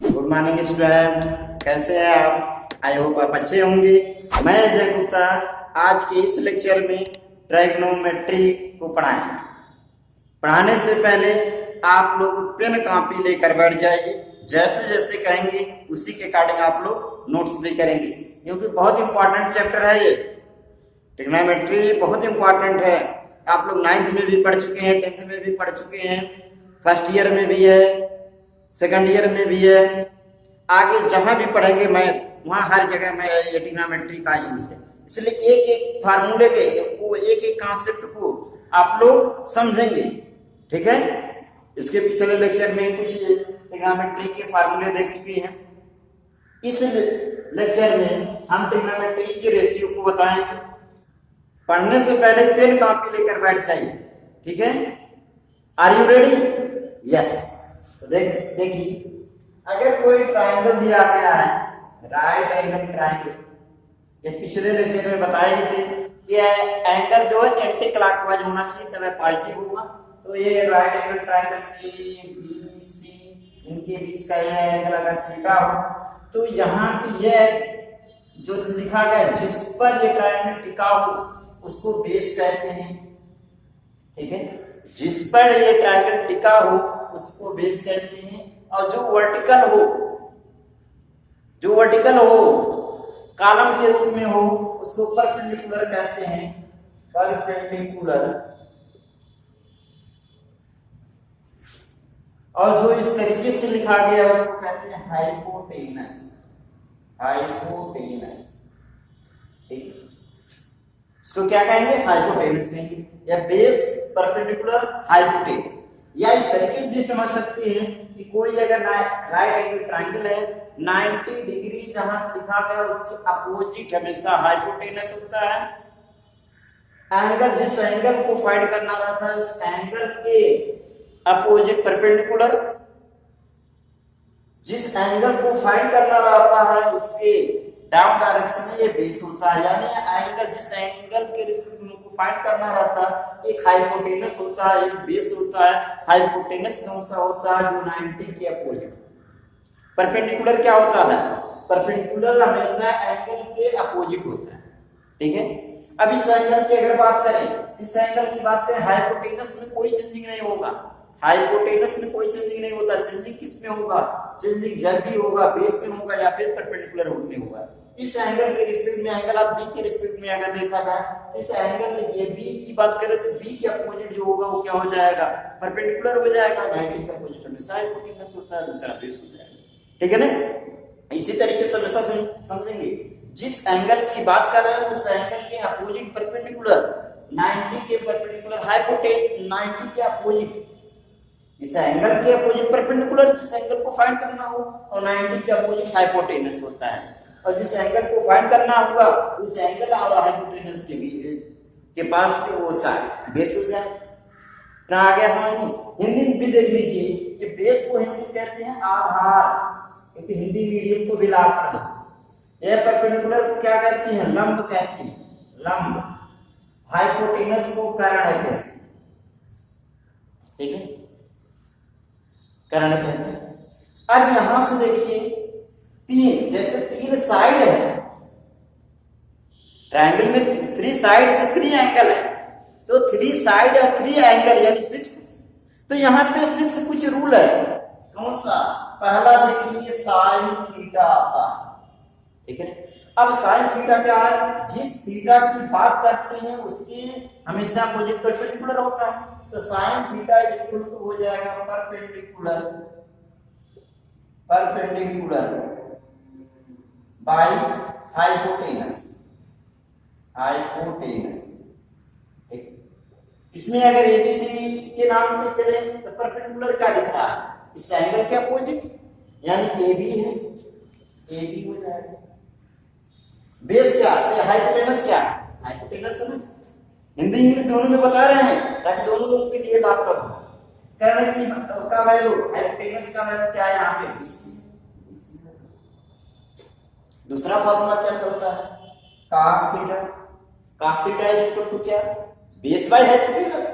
Good morning student, कैसे हैं आप? आई होप आप अच्छे होंगे। मैं अजय गुप्ता आज के इस लेक्चर में ट्राइगोनोमेट्री को पढ़ाएंगे। पढ़ाने से पहले आप लोग पेन कॉपी लेकर बैठ जाइए। जैसे जैसे कहेंगे उसी के अकॉर्डिंग आप लोग नोट्स भी करेंगे, क्योंकि बहुत इंपॉर्टेंट चैप्टर है ये। ट्रिग्नोमेट्री बहुत इंपॉर्टेंट है। आप लोग 9th में भी पढ़ चुके हैं, 10th में भी पढ़ चुके हैं, फर्स्ट ईयर में भी है, सेकंड ईयर में भी है। आगे जहां भी पढ़ेंगे मैं वहां हर जगह में ये ट्रिग्नोमेट्री का यूज है। इसलिए एक एक फार्मूले के एक एक कॉन्सेप्ट को आप लोग समझेंगे, ठीक है। इसके पिछले लेक्चर में कुछ ट्रिग्नोमेट्री के फार्मूले देख चुके हैं। इस लेक्चर में हम ट्रिग्नोमेट्री के रेशियो को बताएंगे। पढ़ने से पहले पेन कॉपी लेकर बैठ जाइए, ठीक है। Are you ready? यस। तो देखिए, अगर कोई ट्रायंगल दिया गया है, राइट एंगल ट्रायंगल, ये पिछले लेक्चर में बताए गए थे कि एंगल जो है एंटी क्लॉकवाइज होना चाहिए तब पॉजिटिव होगा। तो ये right angle triangle A B C, इनके बीच का ये एंगल अगर थीटा हो तो यहाँ पे ये जो लिखा गया जिस पर ये ट्रायंगल टिका हो उसको बेस कहते हैं, ठीक है। जिस पर ये ट्रायंगल टिका हो उसको बेस कहते हैं। और जो वर्टिकल हो कॉलम के रूप में हो उसको परपेंडिकुलर कहते हैं, परपेंडिकुलर। और जो इस तरीके से लिखा गया उसको कहते हैं हाइपोटेनस, हाइपोटेनस, ठीक। इसको क्या कहेंगे? हाइपोटेनस कहेंगे, या बेस परपेंडिकुलर हाइपोटेनस। या इस तरीके से भी समझ सकते हैं कि कोई अगर राइट एंगल ट्रायंगल है, 90 डिग्री जहां लिखा गया उसके अपोजिट हमेशा हाइपोटेनस होता है। एंगल जिस एंगल को फाइंड करना रहता है उस एंगल के अपोजिट परपेंडिकुलर, जिस एंगल को फाइंड करना रहता है उसके डाउन डायरेक्शन में ये बेस होता है। यानी एंगल जिस एंगल के रिस्पेक्ट में को फाइंड करना रहता है एक हाइपोटेनस होता है, एक बेस होता है। हाइपोटेनस कौन सा होता है? जो 90 के अपोजिट। परपेंडिकुलर क्या होता है? परपेंडिकुलर हमेशा एंगल के अपोजिट होता है, ठीक है। अब इस एंगल की अगर बात करें, इस एंगल की बात करें, हाइपोटेनस में कोई चेंजिंग नहीं होगा। हाइपोटेनस में कोई चेंजिंग नहीं होता। चेंजिंग किस में होगा? चेंजिंग जब भी होगा बेस में होगा या फिर परपेंडिकुलर में होगा। इस एंगल के रिस्पेक्ट में, एंगल ऑफ बी के रिस्पेक्ट में अगर देखा जाए तो इस एंगल में ये बी की बात करें तो बी के अपोजिट जो होगा वो क्या हो जाएगा? परपेंडिकुलर हो जाएगा। 90 का अपोजिट हमेशा हाइपोटेनस होता है, दूसरा बेस हो जाएगा, ठीक है ना। इसी तरीके से हमेशा समझेंगे, जिस एंगल की बात कर रहे हैं उस एंगल के अपोजिट परपेंडिकुलर, 90 के परपेंडिकुलर हाइपोटेनस, 90 के अपोजिट इस एंगल के अपोजिट परपेंडिकुलर, जिस एंगल को फाइंड करना हो, और 90 के अपोजिट हाइपोटेनस होता है। और जिस एंगल को फाइंड करना होगा उस एंगल और हाइपोटेनस के बीच के पास के वो साइड बेस हो जाए। कहाँ आ गया समझ में? हिंदी में भी देख लीजिए, ये बेस को हिंदी कहते हैं आधार, क्योंकि हिंदी मीडियम को भी लाभ पढ़े। ये परपेंडिकुलर को क्या कहते हैं? लंब कहते हैं, लंब। हाइपोटेनस को कर्ण कहते हैं, ठीक है, कर्ण कहते हैं। अब यहां से देखिए, तीन जैसे 3 साइड है ट्रायंगल में, 3 साइड से 3 एंगल है, तो 3 साइड और 3 एंगल यानी 6। तो यहाँ पे 6 कुछ रूल है। कौन सा? पहला देखिए साइन थीटा आता है, ठीक है। अब साइन थीटा क्या है? जिस थीटा की बात करते हैं उसके हमेशा अपोजिट परपेंडिकुलर होता है। तो साइन थीटा इक्वल टू हो जाएगा perpendicular, perpendicular by hypotenuse, hypotenuse, ठीक। इसमें अगर एबीसी के नाम पे चले तो परपेंडिकुलर क्या दिख रहा है? इस एंगल के अपोजिट, यानी एबी है, एबी हो जाएगा। बेस क्या है? हाइपोटेनस क्या है? हाइपोटेनस है। हिंदी इंग्लिश दोनों में बता रहे हैं ताकि दोनों लोगों के लिए लाभप्रद हो। कर्ण की का वैल्यू, हाइपोटेनस का वैल्यू क्या है? यहाँ पे 20। दूसरा फॉर्मूला क्या चलता है? cos theta, cos theta equal to क्या? Base by hypotenuse,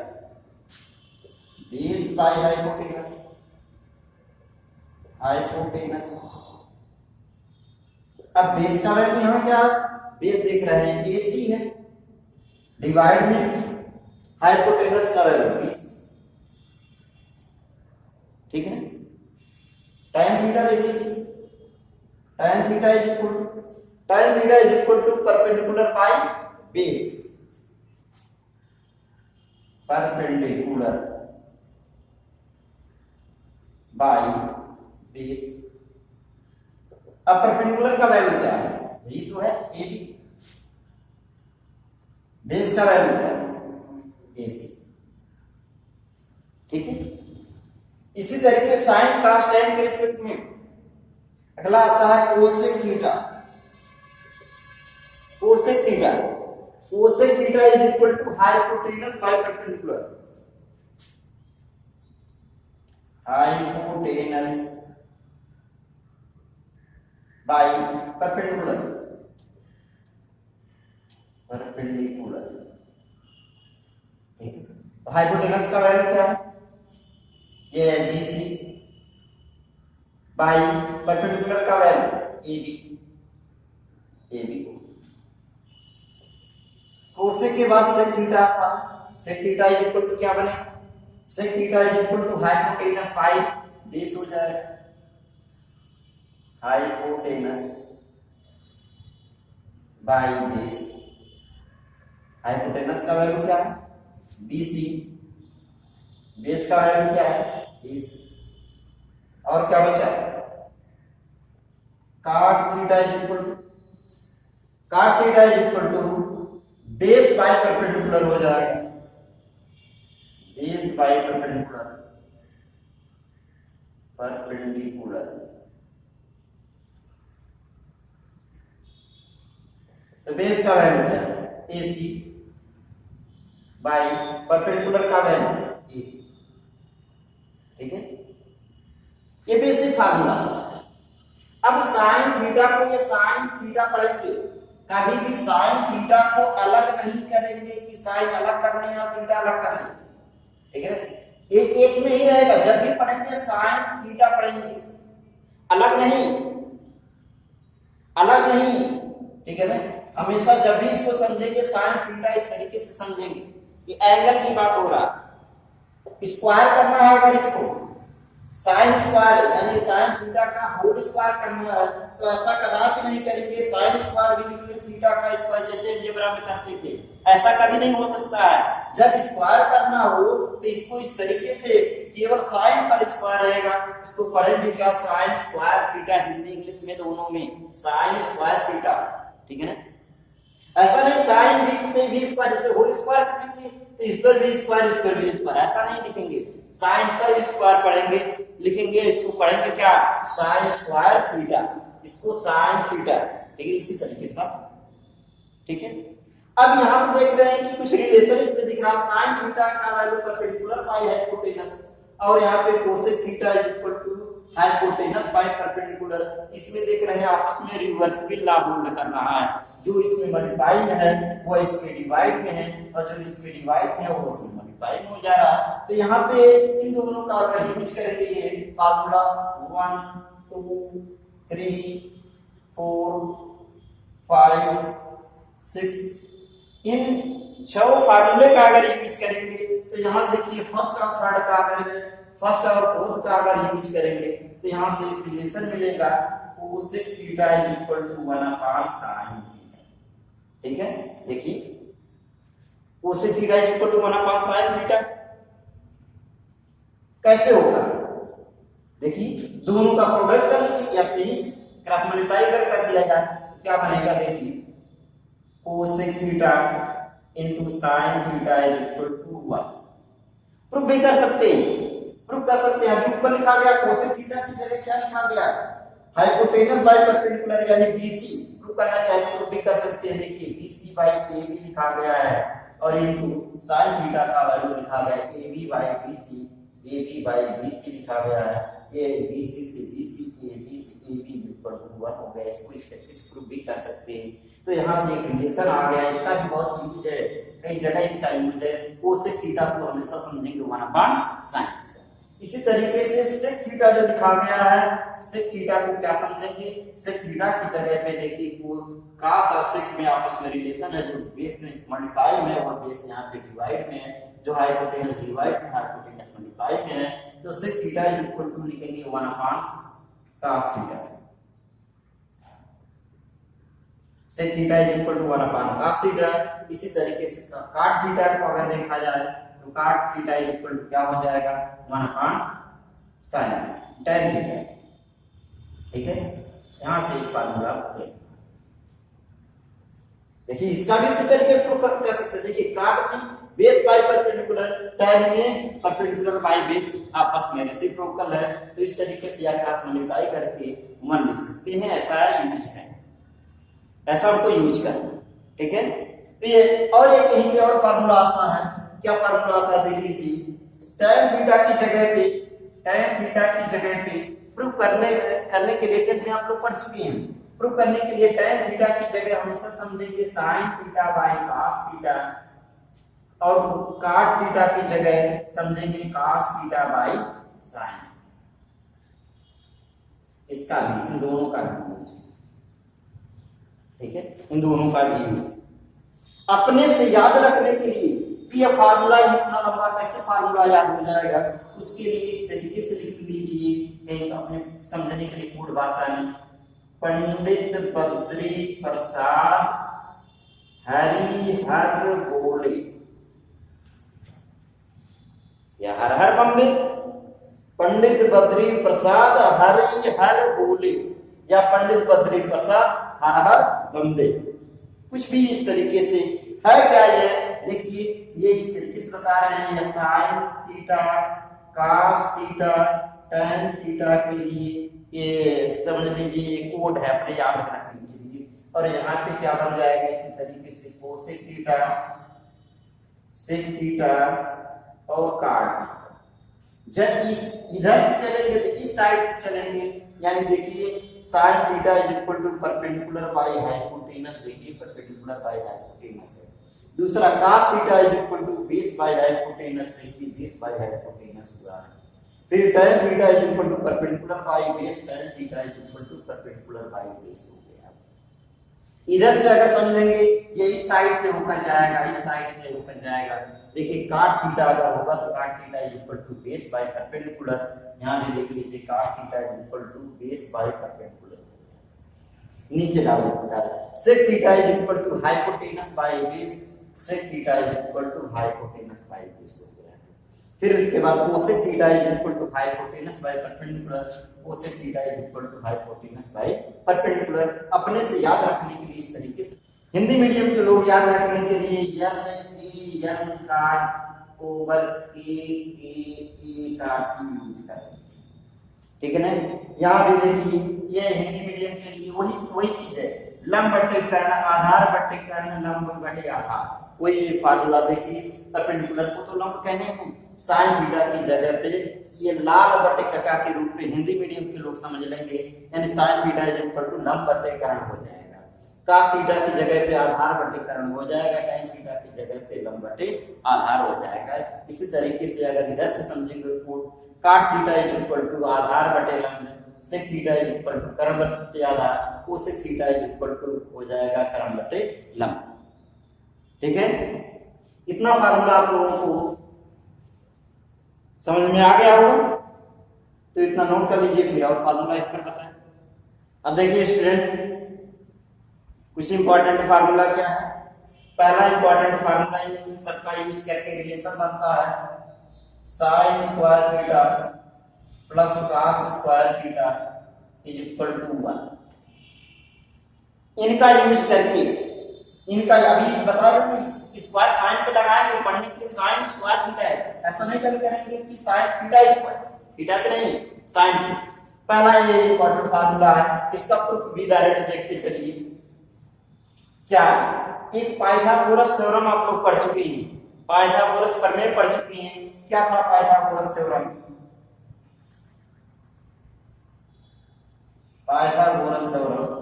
base by hypotenuse, hypotenuse. अब बेस का वैल्यू यहाँ क्या, बेस देख रहे हैं AC है, डिवाइड में हाइपोटेनस का वैल्यू 20, ठीक है। tan थीटा देख लीजिए, tan theta is equal to perpendicular by base, perpendicular by base. अब परपेंडिकुलर का वैल्यू क्या है, यही तो है AB, बेस का वैल्यू क्या है AC, ठीक है। इसी तरीके साइन cos tan के रिस्पेक्ट में अगला आता है cosec theta. Cosec theta is equal to hypotenuse by perpendicular, hypotenuse by perpendicular, ठीक है। तो हाइपोटेनस का वैल्यू क्या है, ये है BC बाय परपेंडिकुलर का वैल्यू AB। कोसेक के बाद सेक थीटा आता, sec theta is equal to क्या बने, sec theta is equal to hypotenuse by base हो जाएगा, हाइपोटेनस बाय बेस। हाइपोटेनस का वैल्यू क्या है BC, बेस का वैल्यू क्या है AC, और क्या बचा, cot theta is equal to base by perpendicular हो जाएगा, बेस बाय परपेंडिकुलर, तो बेस का वैल्यू क्या है AC बाय परपेंडिकुलर का वैल्यू A, ठीक है। ये बेसिक फार्मूला। अब साइन थीटा को, ये साइन थीटा पढ़ेंगे, कभी भी साइन थीटा को अलग नहीं करेंगे कि साइन अलग करने हैं और थीटा अलग करने, ठीक है। एक में ही रहेगा, जब भी पढ़ेंगे साइन थीटा पढ़ेंगे, अलग नहीं, ठीक है ना। हमेशा जब भी इसको समझेंगे साइन थीटा इस तरीके से समझेंगे, ये एंगल की बात हो रहा है, स्क्वायर करना है अगर इसको, साइन स्क्वायर यानी साइन थीटा का होल स्क्वायर करना है, तो ऐसा कदापि नहीं करेंगे साइन स्क्वायर भी लिख ले थीटा का स्क्वायर जैसे अलजेब्रा में करते थे, ऐसा कभी नहीं हो सकता है। जब स्क्वायर करना हो तो इसको इस तरीके से केवल साइन पर स्क्वायर रहेगा, इसको पढ़ेंगे क्या, sign square theta, Hindi English में दोनों में साइन स्क्वायर थीटा, ठीक है ना। ऐसा नहीं साइन पे भी स्क्वायर जैसे होल स्क्वायर करेंगे तो इस पर भी स्क्वायर, इस पर भी स्क्वायर, ऐसा नहीं लिखेंगे, साइन पर स्क्वायर पढ़ेंगे, लिखेंगे, इसको पढ़ेंगे क्या, साइन स्क्वायर थीटा, इसको साइन थीटा, ठीक है, इसी तरीके से, ठीक है। अब यहाँ पे देख रहे हैं कि कुछ रिलेशन इसमें दिख रहा, साइन थीटा का वैल्यू परपेंडिकुलर बाय हाइपोटेनस, और यहाँ पे cosec theta is equal to hypotenuse by perpendicular, इसमें देख रहे हैं आपस में रिवर्सिबल लॉ होल्ड कर रहा है, जो इसमें मल्टीप्लाई में है वो इसमें डिवाइड में है, और जो इसमें डिवाइड में है वो इसमें मल्टीप्लाई में हो जा रहा है। तो यहाँ पे इन दोनों का अगर यूज करेंगे ये फार्मूला 1 2 3 4 5 6, इन 6 फार्मूले का अगर यूज करेंगे तो यहाँ देखिए फर्स्ट और थर्ड का अगर, फर्स्ट और फोर्थ का अगर यूज करेंगे तो यहाँ से एक रिलेशन मिलेगा, cosec theta is equal to 1 upon sine theta, ठीक है। देखिए cosec theta is equal to 1 upon sine theta कैसे होगा, देखिए दोनों का प्रोडक्ट कर लीजिए या प्लीज क्रॉस मल्टीप्लाई कर दिया जाए, क्या बनेगा, देखिए cosec theta into sine theta is equal to 1। Proof भी कर सकते हैं, अभी ऊपर लिखा गया कोसेक थीटा की जगह क्या लिखा गया, हाइपोटेनस बाय परपेंडिकुलर यानी BC, प्रूफ करना चाहे तो प्रूफ भी कर सकते हैं। देखिए BC बाय AB लिखा गया है और इनटू साइन थीटा का वैल्यू लिखा गया है AB by BC, AB by BC लिखा गया है, ये BC से BC, AB से AB इक्वल टू 1 हो गया, इसको इस प्रूफ भी कर सकते हैं। तो यहाँ से एक रिलेशन आ गया, इसका भी बहुत यूज है, कई जगह इसका यूज है। कोसेक थीटा को हमेशा समझेंगे 1 अपॉन साइन थीटा, इसी तरीके से सेक थीटा जो लिखा गया है, सेक थीटा को क्या समझेंगे, सेक थीटा की जगह पे देखिए कास और सेक में आपस में रिलेशन है, जो बेस मल्टीप्लाई में और बेस यहाँ पे डिवाइड में है, जो हाइपोटेनस डिवाइड में हाइपोटेनस मल्टीप्लाई में है, तो sec theta is equal to लिखेंगे 1 upon cos theta. Sec theta is equal to 1 upon cos theta. इसी तरीके से काट थीटा को अगर देखा जाए तो काट थीटा इज इक्वल टू क्या हो जाएगा 1 अपॉन साइन tan थीटा। ठीक है, यहां से एक फार्मूला देखिए, इसका भी इसी तरीके प्रूव कर सकते हैं। देखिए काट में बेस बाय परपेंडिकुलर, tan में परपेंडिकुलर बाय बेस आपस में रेसिप्रोकल है, तो इस तरीके से या क्रॉस मल्टीप्लाई करके 1 लिख सकते हैं। ऐसा यूज है, ऐसा हमको यूज करना है। ठीक है, तो ये और एक यहीं से और फार्मूला आता है। क्या फार्मूला आता है देख लीजिए, tan थीटा की जगह पे, tan थीटा की जगह पे प्रूव करने के लिए टेंथ में आप लोग पढ़ चुके हैं। प्रूव करने के लिए tan थीटा की जगह हमेशा समझेंगे sin theta by cos theta, और cot थीटा की जगह समझेंगे cos थीटा बाय sin। इसका भी, इन दोनों का भी यूज, ठीक है, इन दोनों का भी यूज अपने से याद रखने के लिए कि यह फार्मूला इतना लंबा कैसे फार्मूला याद हो जाएगा, उसके लिए इस तरीके से लिख लीजिए, एक अपने समझने के लिए कोड भाषा में, पंडित बद्री प्रसाद हरिहर बोले, या हर हर बम्बे, पंडित बद्री प्रसाद हरिहर बोले, या पंडित बद्री प्रसाद हर हर बम्बे, कुछ भी इस तरीके से है। क्या ये देखिए, ये इस तरीके से बता रहे हैं, या sine theta cos theta tan theta के लिए ये समझ लीजिए कोड है अपने याद रखने के लिए। और यहाँ पे क्या बन जाएगा इसी तरीके से कोसेक थीटा, सेक थीटा और काट। जब इस इधर से चलेंगे तो इस साइड से चलेंगे, यानी देखिए sin theta is equal to perpendicular by hypotenuse, देखिए परपेंडिकुलर बाय हाइपोटेनस है। दूसरा cos theta is equal to base by hypotenuse, देखिए बेस बाय हाइपोटेनस हुआ है। फिर tan theta is equal to perpendicular by base, tan theta is equal to perpendicular by base हो गया। इधर से अगर समझेंगे ये इस साइड से होकर जाएगा, इस साइड से होकर जाएगा। देखिए cot थीटा अगर होगा तो cot theta is equal to base by perpendicular, यहां भी देख लीजिए cot theta is equal to base by perpendicular, नीचे डालो sec theta is equal to hypotenuse by base, sec theta is equal to hypotenuse by base हो गया। फिर उसके बाद cosec theta is equal to hypotenuse by perpendicular, cosec theta is equal to hypotenuse by perpendicular. अपने से याद रखने के लिए इस तरीके से, हिंदी मीडियम के लोग याद रखने के लिए n का ओवर a का यूज करें, ठीक है ना। यहाँ भी देखिए ये हिंदी मीडियम के लिए वही चीज है, लंब बटे कर्ण, आधार बटे कर्ण, लंब बटे आधार, वही फार्मूला देखिए। परपेंडिकुलर को तो लंब कहने हैं, साइन थीटा की जगह पे ये लाल बटे कका के रूप में हिंदी मीडियम के लोग समझ लेंगे, यानी sine theta is equal to लंब बटे कर्ण हो जाएगा। cos थीटा की जगह पे आधार बटे कर्ण हो जाएगा, tan थीटा की जगह पे लंब बटे आधार हो जाएगा। इसी तरीके से अगर इधर से समझेंगे code, cot theta is equal to आधार बटे लंब, sec theta is equal to कर्ण बटे आधार, cosec theta is equal to हो जाएगा कर्ण बटे लंब। ठीक है, इतना फार्मूला आप लोगों को समझ में आ गया होगा, तो इतना नोट कर लीजिए, फिर और फार्मूला इस पर बताएं। अब देखिए स्टूडेंट, कुछ इंपॉर्टेंट फार्मूला क्या है। पहला इंपॉर्टेंट फार्मूला इन सबका यूज करके रिलेशन बनता है, sine square theta plus cos square theta is equal to 1। इनका यूज करके, इनका अभी बता रहे थे स्क्वायर साइन पे लगाएंगे, पढ़ने के लिए साइन स्क्वायर थीटा है, ऐसा नहीं करेंगे कि साइन थीटा स्क्वायर, थीटा पे नहीं साइन। पहला ये इंपॉर्टेंट फार्मूला है, इसका प्रूफ भी डायरेक्ट देखते चलिए। क्या एक पाइथागोरस थ्योरम आप लोग पढ़ चुके हैं, पाइथागोरस प्रमेय पढ़ चुके हैं। क्या था Pythagoras theorem? Pythagoras theorem,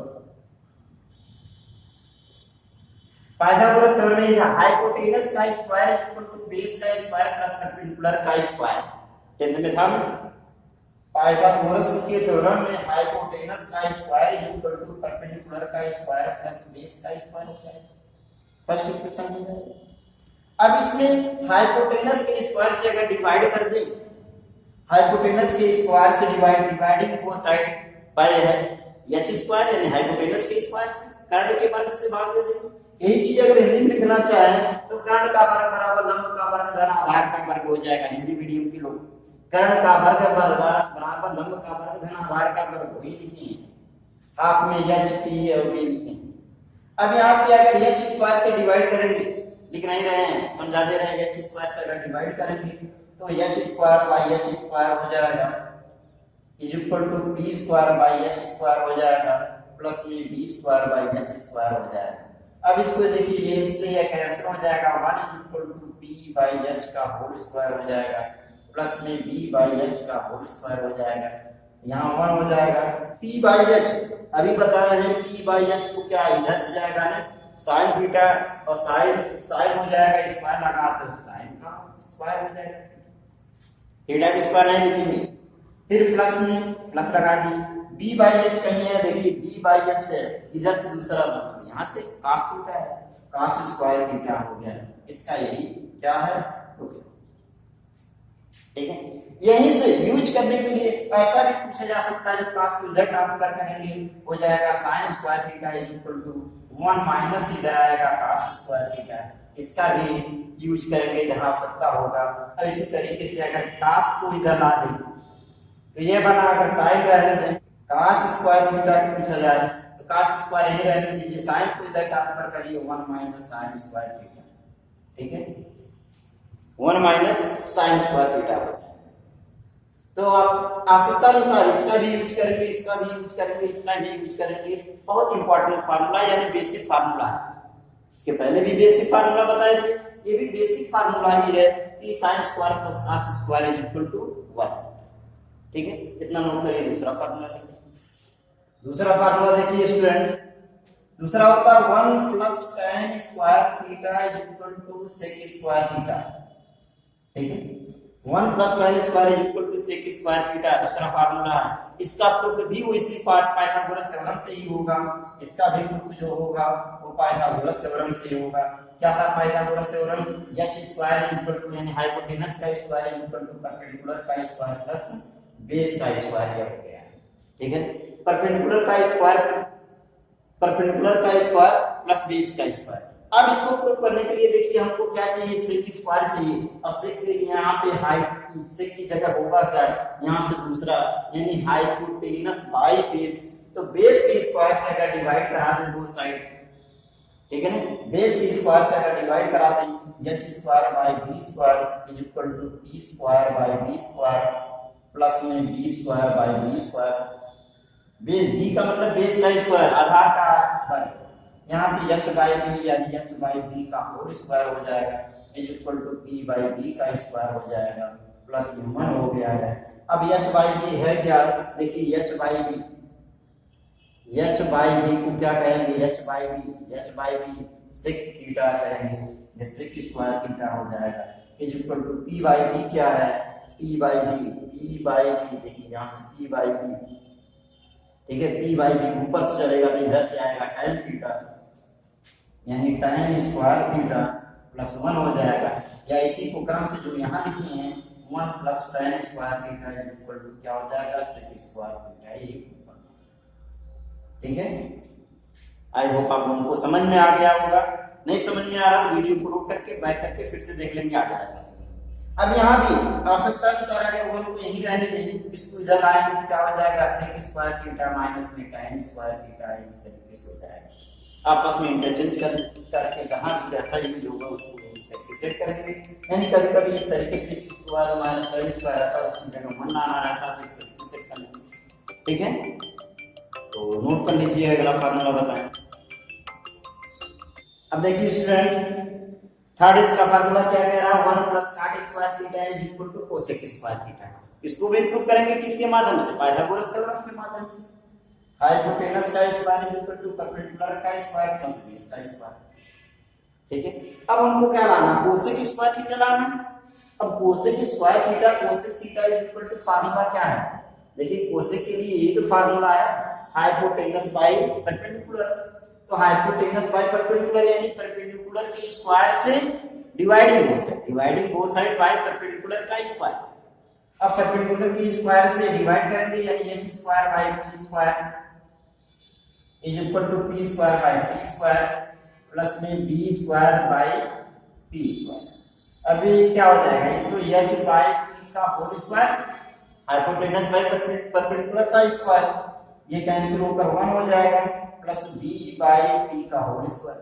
Pythagoras theorem में हाइपोटेनस का स्क्वायर इक्वल टू बेस का स्क्वायर प्लस परपेंडिकुलर का स्क्वायर। 10th में था ना, पाइथागोरस के थ्योरम में हाइपोटेनस का स्क्वायर इक्वल टू परपेंडिकुलर का स्क्वायर प्लस बेस का स्क्वायर होता है। फर्स्ट इक्वेशन में अब इसमें हाइपोटेनस के स्क्वायर से अगर डिवाइड कर दें, हाइपोटेनस के स्क्वायर से डिवाइडिंग को साइड बाय है एच स्क्वायर यानी हाइपोटेनस के स्क्वायर से कर्ण के वर्ग से भाग दे देंगे। यही चीज अगर हिंदी में लिखना चाहे तो कर्ण का वर्ग बराबर लंब का वर्ग धन आधार का वर्ग हो जाएगा। हिंदी मीडियम के लोग कर्ण का वर्ग बराबर लंब का वर्ग धन आधार का वर्ग वही लिखे, हाफ में एच पी और बी लिखे। अब यहाँ पे अगर एच स्क्वायर से डिवाइड करेंगे, लिख नहीं रहे हैं, समझा दे रहे हैं, एच स्क्वायर से अगर डिवाइड करेंगे तो H square by H square हो जाएगा is equal to B square by H square हो जाएगा प्लस में B square by H square हो जाएगा। अब इसको देखिए, ये इससे ये कैंसिल हो जाएगा, 1 is equal to B by H का होल स्क्वायर हो जाएगा प्लस में बी बाई एच का होल स्क्वायर हो जाएगा, यहाँ 1 हो जाएगा। p बाई एच अभी बताया है, p बाई एच को क्या इधर से जाएगा ना साइन थीटा और साइन हो जाएगा स्क्वायर लगा तो साइन का स्क्वायर हो जाएगा, थीटा का स्क्वायर नहीं लिखेंगे। फिर प्लस में प्लस लगा दी, b बाई एच कहीं है, देखिए b बाई एच है, इधर से दूसरा मतलब यहाँ से cos थीटा है, cos स्क्वायर थीटा हो गया, इसका यही क्या है, ठीक है। यहीं से यूज करने के लिए ऐसा भी पूछा जा सकता है, जब cos को इधर ट्रांसफर करेंगे हो जाएगा sin square theta is equal to 1 minus इधर आएगा cos स्क्वायर थीटा, इसका भी यूज करेंगे जहां आवश्यकता होगा। अब इसी तरीके से अगर cos को इधर ला दें तो ये बना, अगर sin रहने दें cos स्क्वायर थीटा पूछा जाए तो cos स्क्वायर यही रहने दीजिए, sin को इधर ट्रांसफर करिए 1 माइनस sin स्क्वायर थीटा, ठीक है, 1 माइनस sin स्क्वायर थीटा हो जाएगा। तो आप आवश्यकता अनुसार इसका भी यूज करेंगे, इसका भी यूज करेंगे, इसका भी यूज करेंगे। बहुत इंपॉर्टेंट फार्मूला यानी बेसिक फार्मूला है, इसके पहले भी बेसिक फार्मूला बताए थे, ये भी बेसिक फार्मूला ही है कि sin square plus cos square is equal to 1, ठीक है, इतना नोट करिए। दूसरा फार्मूला देखिए, दूसरा फार्मूला देखिए स्टूडेंट, दूसरा होता है 1 plus tan square theta is equal to sec square theta, ठीक है, 1 plus tan square is equal to sec square theta दूसरा फार्मूला है। इसका प्रूफ भी उसी पाइथागोरस थ्योरम से ही होगा, इसका भी प्रूफ जो होगा वो पाइथागोरस थ्योरम से ही होगा। क्या था Pythagoras theorem, h square is equal to यानी हाइपोटेनस का square is equal to perpendicular का स्क्वायर प्लस बेस का स्क्वायर ये हो गया, ठीक है। परपेंडिकुलर का स्क्वायर प्लस बेस का स्क्वायर। अब इसको प्रूव करने के लिए देखिए हमको क्या चाहिए, सेक स्क्वायर चाहिए, और सेक के लिए यहाँ पे हाइट सेक की जगह होगा क्या, यहाँ से दूसरा यानी हाइपोटेनस बाई बेस, तो बेस के स्क्वायर से अगर डिवाइड करा दें दो साइड, ठीक है ना, बेस के स्क्वायर से अगर डिवाइड करा दें h square by b square is equal to p square by b square plus में b square by b square, base b का मतलब बेस का स्क्वायर आधार का वर्ग, यहाँ से h बाई b यानी h बाई b का होल स्क्वायर हो जाएगा is equal to p by b का स्क्वायर हो जाएगा प्लस में 1 हो गया है। अब h बाई b है क्या, देखिए h बाई b को क्या कहेंगे, h by b sec theta कहेंगे, ये सेक स्क्वायर थीटा हो जाएगा is equal to p by b क्या है, p बाई b देखिए यहाँ से p बाई b, ठीक है, p बाई b ऊपर से चलेगा तो इधर से आएगा tan थीटा यानी tan स्क्वायर थीटा प्लस 1 हो जाएगा, या इसी को क्रम से जो यहाँ लिखे हैं 1 plus tan square theta equal to क्या हो जाएगा, sec स्क्वायर थीटा, ये ठीक है। आई होप आप लोगों को समझ में आ गया होगा, नहीं समझ में आ रहा तो वीडियो को रोक करके बैक करके फिर से देख लेंगे, आ जाएगा। अब यहाँ भी आवश्यकता अनुसार अगर 1 को यही रहने दें, इसको इधर लाएंगे तो क्या हो जाएगा, sec स्क्वायर थीटा माइनस में tan स्क्वायर थीटा, इस तरीके से हो जाएगा। आपस में इंटरचेंज करके जहां भी जैसा यूज होगा उसको इस तरीके से सेट करेंगे, यानी कभी कभी इस तरीके से स्क्वायर माइनस tan स्क्वायर रहता है उसकी जगह 1 आना रहता है तो इस तरीके से सेट करना, ठीक है। तो नोट कर लीजिए, अगला फार्मूला बताएं। अब देखिए स्टूडेंट, थर्ड इसका फार्मूला क्या कह रहा है, 1 plus cot square theta is equal to cosec square theta. इसको भी प्रूव करेंगे किसके माध्यम से, पाइथागोरस थ्योरम के माध्यम से। हाइपोटेनस का square is equal to perpendicular का स्क्वायर प्लस बेस का स्क्वायर, ठीक है। अब हमको क्या लाना, cosec स्क्वायर थीटा लाना, अब cosec square theta cosec theta is equal to formula क्या है? देखिए कोसेक के लिए एक फार्मूला है हाइपोटेनस बाय परपेंडिकुलर। तो हाइपोटेनस बाय परपेंडिकुलर यानी परपेंडिकुलर के स्क्वायर से dividing both side by perpendicular का स्क्वायर। अब परपेंडिकुलर के स्क्वायर से डिवाइड करेंगे यानी h square by p square is equal to p square by p square plus में b square by p square. अभी क्या हो जाएगा? इसको h बाय p का whole square hypotenuse by perpendicular का स्क्वायर, ये कैंसिल होकर 1 हो जाएगा प्लस b बाय p का होल स्क्वायर।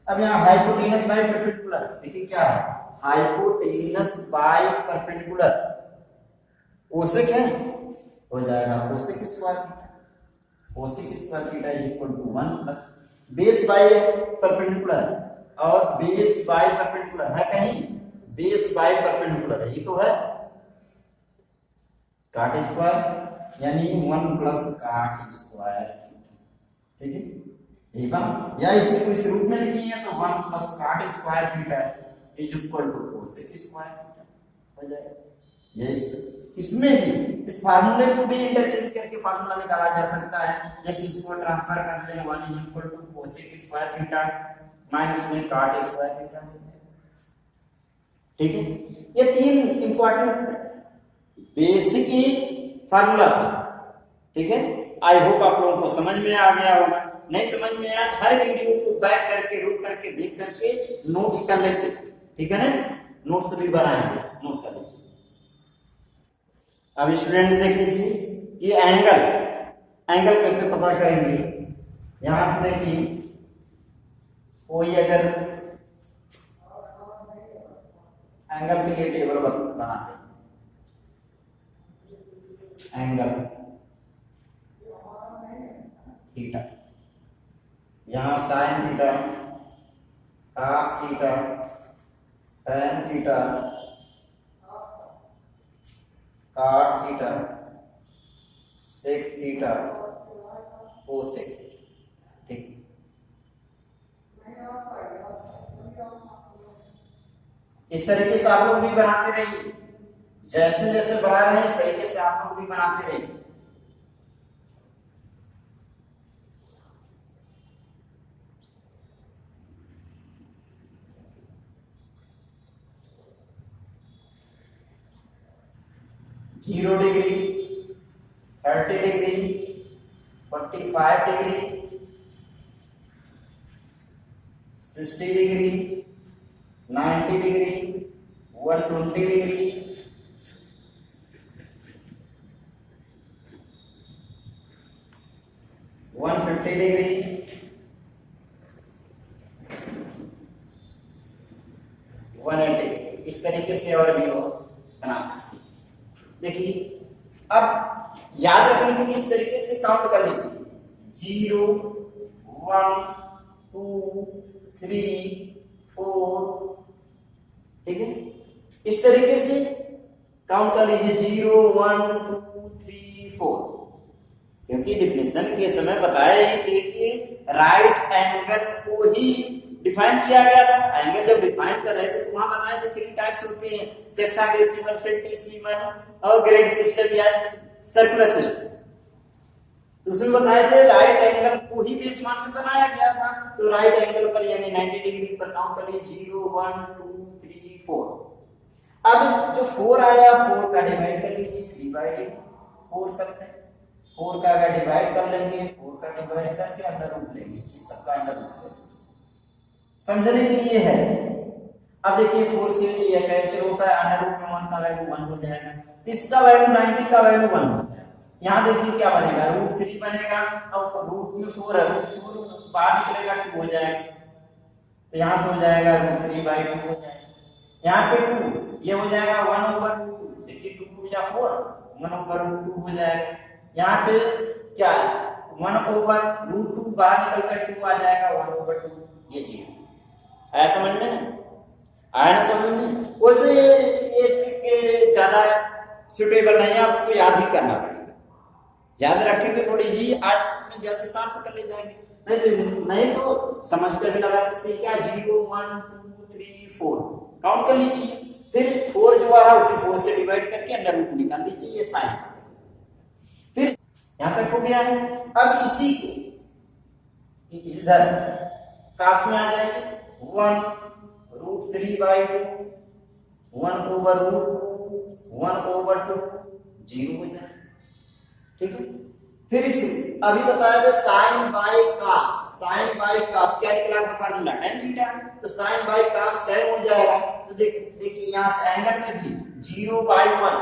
अब यहाँ हाइपोटेनस बाय परपेंडिकुलर देखिए क्या है? हाइपोटेनस बाय परपेंडिकुलर कोसेक है, हो जाएगा cosec square theta is equal to 1 plus base by perpendicular, और बेस बाय परपेंडिकुलर है कहीं? बेस बाय परपेंडिकुलर है, ये तो है काट स्क्वायर यानी 1 प्लस काट स्क्वायर, ठीक है यही बात। या इसे को इस रूप में लिखिए तो 1 plus cot square theta is equal to cosec square theta हो जाएगा। ये इसमें भी इस फार्मूले को भी इंटरचेंज करके फार्मूला निकाला जा सकता है, जैसे इसको ट्रांसफर कर दें 1 is equal to cosec square theta minus में काट स्क्वायर थीटा, ठीक है। ये तीन इंपॉर्टेंट बेसिक फार्मूला था, ठीक है। आई होप आप लोगों को समझ में आ गया होगा। नहीं समझ में आया हर वीडियो को बैक करके रुक करके देख करके नोट कर लेंगे, ठीक है ना, नोट्स भी बनाएंगे, नोट कर लीजिए। अब स्टूडेंट देख लीजिए ये एंगल कैसे पता करेंगे। यहां पे देखिए कोई अगर एंगल के लिए टेबल बनाते हैं, एंगल थीटा, यहां sine theta, cos theta, tan theta, cot theta, sec theta, cosec, ठीक। इस तरीके से आप लोग भी बनाते रहिए, जैसे जैसे बना रहे हैं इस तरीके से आप लोग भी बनाते रहिए। Zero degree, 30 degree, 45 degree, 60 degree, 90 degree, 120 degree, 150 degree, 180, इस तरीके से और भी हो बना सकते। देखिए अब याद रखने के लिए इस तरीके से काउंट कर लीजिए 0 1 2 3 4, ठीक है। इस तरीके से काउंट कर लीजिए 0 1 2 3 4, क्योंकि डिफिनेशन के समय बताया ही थे कि राइट एंगल को ही डिफाइन किया गया था। एंगल जब डिफाइन कर रहे थे तो वहां बताए थे 3 टाइप्स होते हैं, सेक्साडेसिमल, सेंटीसीमल और ग्रेड सिस्टम या सर्कुलर सिस्टम। तो उसमें बताए थे राइट एंगल को ही बेस मान के बनाया गया था। तो राइट एंगल पर यानी 90 डिग्री पर काउंट करिए 0 1 2 3 4। अब जो 4 आया 4 का डिवाइड कर लीजिए, डिवाइडिंग 4 सब में 4 का अगर डिवाइड कर लेंगे 4 का डिवाइड करके अंडर रूट लेंगे, सबका अंडर रूट लेंगे, समझने के लिए है। अब देखिए 4 से ये कैसे होता है, अंडर रूट में 1 का वैल्यू 1 हो जाएगा, इसका वैल्यू 90 का वैल्यू 1 होता है। यहाँ देखिए क्या बनेगा, √3 बनेगा और रूट में 4 है, √4 बाहर निकलेगा 2 हो जाएगा, तो यहाँ से हो जाएगा √3/2 हो जाएगा। यहाँ पे 2 ये हो जाएगा 1/2, देखिए 2 2 या 4 1/2 हो जाएगा। यहाँ पे क्या है 1/√2 बाहर निकल कर 2 आ जाएगा 1/2, ये चीज आया समझ में ना, आया ना समझ में। वैसे ये ट्रिक ज्यादा सुटेबल नहीं है, आपको याद ही करना पड़ेगा, याद रखेंगे थोड़ी ही आज में जल्दी शांत कर ले जाएंगे, नहीं तो समझ कर भी लगा सकते हैं क्या 0 1 2 3 4 काउंट कर लीजिए। फिर 4 जो आ रहा है उसे 4 से डिवाइड करके अंडर रूट निकाल लीजिए, ये साइन। फिर यहां तक हो गया है। अब इसी को इधर कास में आ जाएगी 1√3/2 1/√1/2 0 हो जाए, ठीक है। फिर इसे अभी बताया था साइन बाय कास, साइन बाय कास क्या निकला था फार्मूला tan थीटा, तो साइन बाय कास tan हो जाएगा। तो देखिए यहां से एंगल में भी 0/1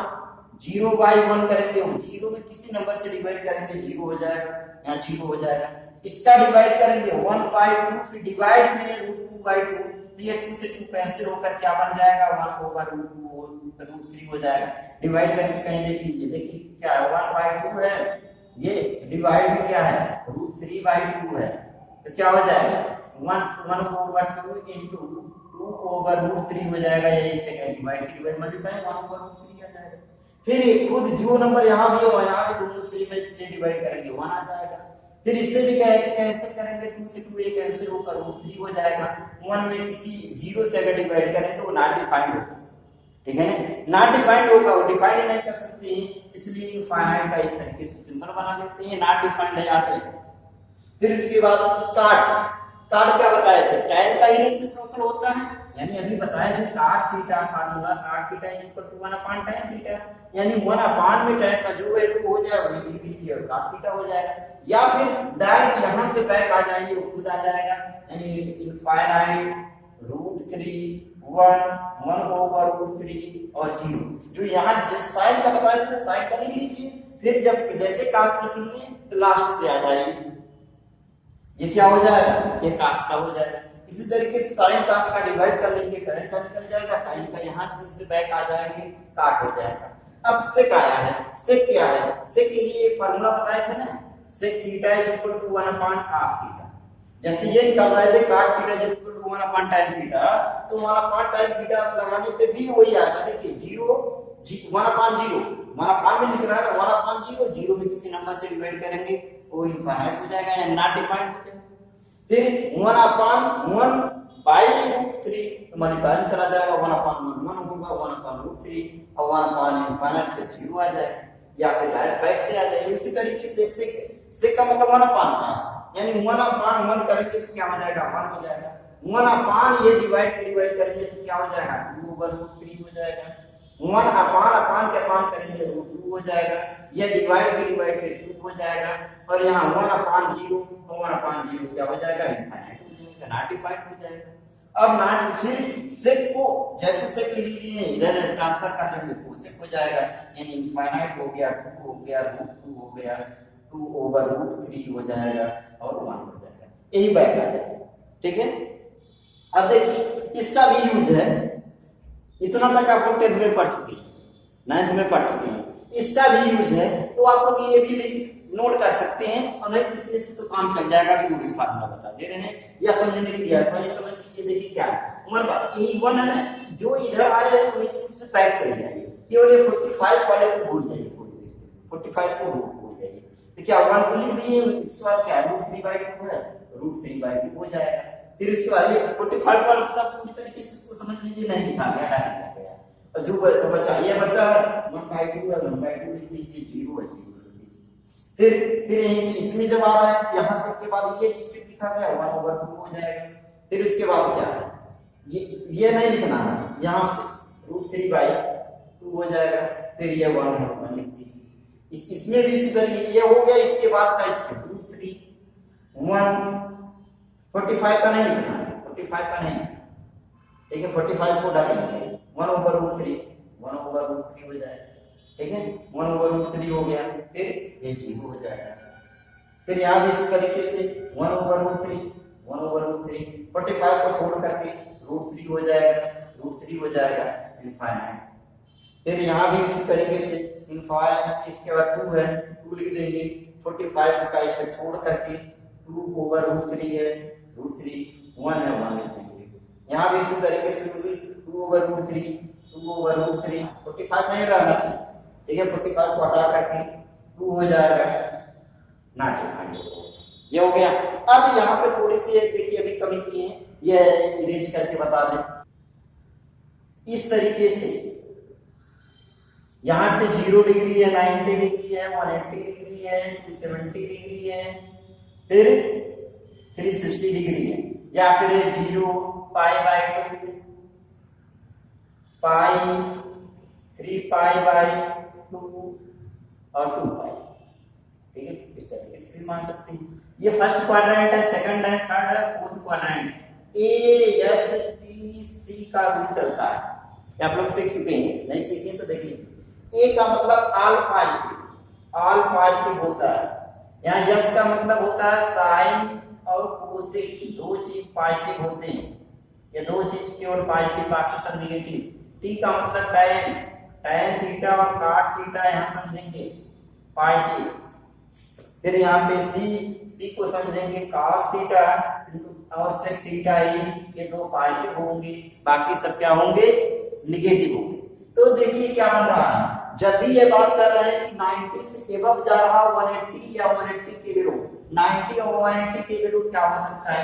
0/1 करेंगे, 0 में किसी नंबर से डिवाइड करेंगे 0 हो जाएगा, यहाँ 0 हो जाएगा। इसका डिवाइड करेंगे 1/2, फिर डिवाइड में √2/2, तो ये 2 से 2 कैंसिल होकर क्या बन जाएगा 1/√3 हो जाएगा। डिवाइड करके कहीं देख लीजिए, देखिए क्या 1/2 है, ये डिवाइड में क्या है √3/2 है, तो क्या हो जाएगा 1/2 into 2/√3 हो जाएगा। यही से डिवाइड मल्टीप्लाई 1/√3 आ जाएगा। फिर खुद जो नंबर यहाँ भी हो यहाँ भी दोनों से में इसलिए डिवाइड करेंगे 1 आ जाएगा। फिर इससे भी कैंसिल करेंगे, 2 से 2 ये कैंसिल होकर √3 हो जाएगा। 1 में किसी 0 से अगर डिवाइड करें तो वो नॉट डिफाइंड होगा, ठीक है ना, नॉट डिफाइंड होगा, वो डिफाइंड नहीं कर सकते हैं, इसलिए इनफाइनाइट का इस तरीके से सिंबल बना देते हैं, नॉट डिफाइंड है याद रखिए। फिर इसके बाद कार्ड क्या बताए थे, tan का ही रेसिप्रोकल होता है, यानी अभी बताया थे cot theta formula cot theta = 1/tan theta, यानी 1/, में tan का जो वैल्यू हो जाए वही लिख दीजिए और cot थीटा हो जाएगा। या फिर डायरेक्ट यहां से बैक आ जाइए, वो खुद आ जाएगा, यानी इनफाइनाइट √3 1/√3 और 0, जो यहाँ जिस साइन का बताया था साइन का लिख लीजिए। फिर जब जैसे कास लिखेंगे तो लास्ट से आ जाइए, ये क्या हो जाएगा, ये कास का हो जाएगा। इसी तरीके से साइन कास का डिवाइड कर लेंगे, tan का निकल जाएगा, tan का यहाँ से बैक आ जाएंगे, काट हो जाएगा। अब सेक आया है, सेक क्या है, सेक के लिए एक फार्मूला बताया था ना, सेक थीटा = 1/cos थीटा। जैसे ये निकाल रहे थे cot थीटा = 1/tan थीटा, तो 1/tan थीटा लगाने पे भी वही आएगा। देखिए 1/0 में लिख रहा है 1/0, 0 में किसी नंबर से डिवाइड करेंगे वो इनफाइनाइट हो जाएगा या नॉट डिफाइंड हो जाएगा। फिर 1/√3 तो मल्टीप्लाई में चला जाएगा, 1/1 होगा, 1/√3 और 1 इनफाइनाइट फिर 0 आ जाएगा, या फिर डायरेक्ट बैक से आ जाएगा। इसी तरीके से सेक का मतलब 1/cos, यानी 1/1 करेंगे तो क्या हो जाएगा 1 हो जाएगा। 1/, ये डिवाइड करेंगे तो क्या हो जाएगा 2/√3 हो जाएगा। 1/, के अपान करेंगे √2 हो जाएगा, ये डिवाइड फिर 2 हो जाएगा। और यहाँ 1/0 और 1/0 क्या हो जाएगा इनफाइनाइट हो जाएगा, नॉट डिफाइंड हो जाएगा। अब नॉट फिर सेक को जैसे सेक लिख लिए इधर ट्रांसफर कर देंगे तो सेक हो जाएगा, यानी इनफाइनाइट हो गया, 2 हो गया, √2 हो गया, 2/√3 हो जाएगा और 1 हो जाएगा, यही बैक आ जाएगा, ठीक है। अब देखिए इसका भी यूज है, इतना तक आप लोग 10th में पढ़ चुके हैं, 9th में पढ़ चुके हैं, इसका भी यूज है, तो आप लोग ये भी नोट कर सकते हैं, और नहीं लिखने से तो काम चल जाएगा, वो भी फार्मूला बता दे रहे हैं या समझने के लिए ऐसा ही समझ लीजिए। देखिए क्या यही 1 है ना, जो इधर आए हैं वो इससे बैक चले जाइए, केवल ये 45 वाले को भूल जाइए, थोड़ी देर के लिए 45 को भूल जाइए। तो क्या 1 को लिख दिए, इसके बाद क्या √3/2 है, √3/2 हो जाएगा। फिर इसके बाद ये 45 वाला पूरी तरीके से इसको समझ लीजिए, नहीं लिखा गया, डायरेक्ट गया। और जो बचा ये बचा 1/2 है, 1/2 लिख दीजिए, 0 है, 0 लिख दीजिए। फिर यहीं से इसमें जब आ रहा है यहाँ से के बाद ये स्टेप लिखा गया 1/2 हो जाएगा। फिर इसके बाद क्या है, ये नहीं लिखना है, यहाँ से √3/2 हो जाएगा। फिर ये 1 लिख दीजिए। इसमें भी इसी तरह ये हो गया, इसके बाद का स्टेप √3 1 45 का नहीं लिखना है, 45 का नहीं, ठीक है, 45 को डालेंगे 1/√3 हो जाएगा, ठीक है, 1/√3 हो गया। फिर ये 0 हो जाएगा। फिर यहाँ भी इसी तरीके से 1/√3 45 को छोड़ करके √3 हो जाएगा, √3 हो जाएगा इनफाइनाइट। फिर यहाँ भी इसी तरीके से इनफाइनाइट, इसके बाद 2 है, 2 लिख देंगे, 45 का स्टेप छोड़ करके 2/√3 है, √3 1 है, 1 लिख देंगे। यहाँ भी इसी तरीके से 2/√3 45 नहीं रहना चाहिए, ठीक है, 45 को हटा करके 2 हो जाएगा, नॉट डिफाइंड, ये हो गया। अब यहाँ पे थोड़ी सी देखिए अभी कमी की है, ये इरेज करके बता दें। इस तरीके से यहाँ पे 0 डिग्री है, 90 डिग्री है, 180 डिग्री है, 270 डिग्री है, फिर 360 डिग्री है, या फिर 0 π/2 पाई 3π/2 और 2π। ठीक है, इस तरीके से मान सकते हैं। ये फर्स्ट क्वाड्रेंट है, सेकंड है, थर्ड है, फोर्थ क्वाड्रेंट। ASTC का रूल चलता है, ये आप लोग सीख चुके हैं, नहीं सीखे तो देख लीजिए। ए का मतलब ऑल पॉजिटिव होता है, यहाँ यस का मतलब होता है साइन और कोसेक, दो चीज पॉजिटिव होते हैं, ये दो चीज केवल पॉजिटिव, बाकी सब नेगेटिव। टी का मतलब tan थीटा और cot थीटा यहाँ समझेंगे पॉजिटिव। फिर यहाँ पे सी को समझेंगे cos थीटा और sec थीटा, ये दो पॉजिटिव होंगे, बाकी सब क्या होंगे, निगेटिव होंगे। तो देखिए क्या बन रहा है, जब भी ये बात कर रहे हैं कि 90 से एबव जा रहा 180 या 180 के विरुद्ध, 90 और 180 के विरुद्ध क्या हो सकता है,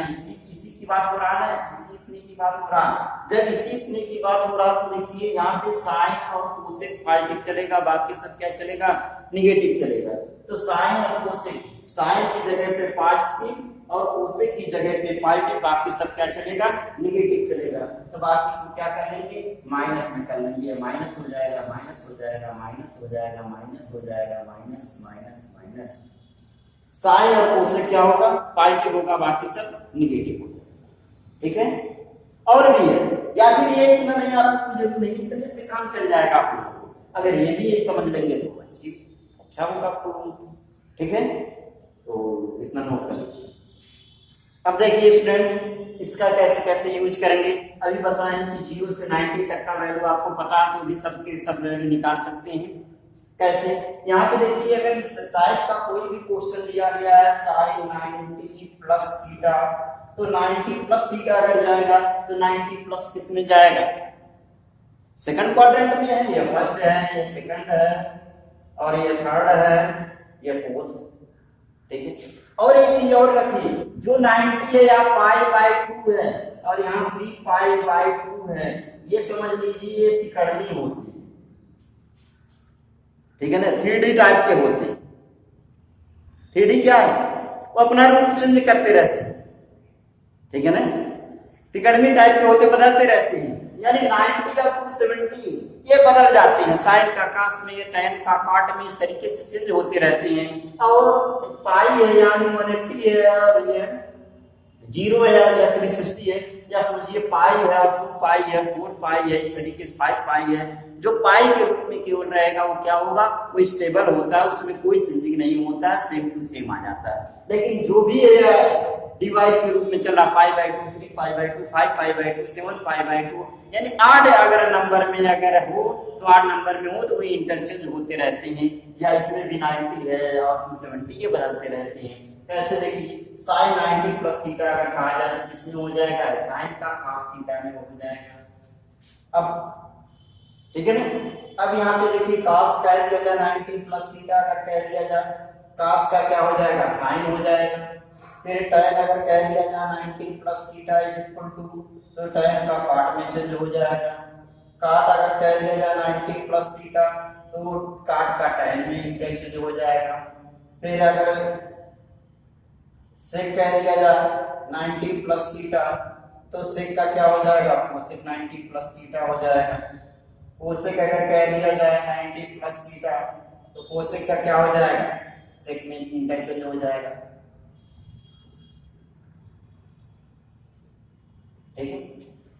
इसी की बात हो रहा है, इसी इतने की बात हो रहा है। जब इसी इतने की बात हो रहा तो देखिए यहाँ पे साइन और कोसेक पॉजिटिव चलेगा, बाकी सब क्या चलेगा, निगेटिव चलेगा। तो साइन और कोसेक, साइन की जगह पे पॉजिटिव और कोसेक की जगह पे पॉजिटिव, बाकी सब क्या चलेगा, निगेटिव चलेगा। तो बाकी को क्या कर लेंगे, माइनस में कर लेंगे, माइनस हो जाएगा, माइनस हो जाएगा, माइनस हो जाएगा, माइनस हो जाएगा, माइनस माइनस माइनस। साइन और कोसेक क्या होगा, पॉजिटिव होगा, बाकी सब निगेटिव होगा। ठीक है, और भी है, या फिर ये इतना नहीं, आपको जरूर नहीं, इतने से काम चल जाएगा आप लोगों को। अगर ये भी ये समझ लेंगे तो अच्छा होगा आप लोगों को। ठीक है, तो इतना नोट कर लीजिए। अब देखिए स्टूडेंट, इसका कैसे कैसे यूज करेंगे, अभी बताएं कि 0 से 90 तक का वैल्यू आपको पता है, तो भी सबके सब वैल्यू निकाल सकते हैं। कैसे, यहाँ पे देखिए, अगर इस टाइप का कोई भी क्वेश्चन दिया गया है sin 90 प्लस थीटा, तो 90 प्लस थीटा अगर जाएगा तो 90 प्लस किस में जाएगा, सेकंड क्वाड्रेंट में है, ये फर्स्ट है, ये सेकंड है, और ये थर्ड है, ये फोर्थ। ठीक है, और एक चीज और रखिए, जो 90 है या π/2 है और यहाँ 3π/2 है, ये समझ लीजिए ये तिकड़नी होती है। ठीक है ना, 3D टाइप के होते हैं। 3D क्या है, वो अपना रूप चेंज करते रहते हैं। ठीक है ना, तिकड़मी टाइप के होते, बदलते रहते हैं, यानी 90 या 270 ये बदल जाते हैं, साइन का कास में, tan का cot में, इस तरीके से चेंज होते रहते हैं। और पाई है यानी 180 है, और ये 0 है या 360 है, या समझिए पाई है और 2 पाई है, 4 पाई है, इस तरीके से 5 पाई है। जो पाई के रूप में केवल रहेगा वो क्या होगा, वो स्टेबल होता है, उसमें कोई चेंजिंग नहीं होता है, सेम टू सेम आ जाता है। लेकिन जो भी डिवाइड के रूप में चल रहा, π/2, 3π/2, 5π/2, 7π/2, यानी आड अगर नंबर में अगर हो तो आड नंबर में हो तो वही इंटरचेंज होते रहते हैं, या इसमें भी 90 है और 270 ये बदलते रहते हैं। कैसे देखिए, sin 90 प्लस थीटा अगर कहा जाए तो किसमें हो जाएगा, sin का cos थीटा में हो जाएगा। अब ठीक है ना, अब यहाँ पे देखिए cos कह दिया जाए 90 प्लस थीटा अगर कह दिया जाए, cos का क्या हो जाएगा, sin हो जाएगा। फिर tan अगर कह दिया जाए 90 plus theta is equal to, तो tan का cot में चेंज हो जाएगा। cot अगर कह दिया जाए 90 प्लस थीटा, तो cot का tan में इंटरचेंज हो जाएगा। फिर अगर sec कह दिया जाए 90 प्लस थीटा, तो sec का क्या हो जाएगा, cosec 90 प्लस थीटा हो जाएगा। cosec अगर कह दिया जाए 90 प्लस थीटा, तो cosec का क्या हो जाएगा, sec में इंटरचेंज हो जाएगा। ठीक है,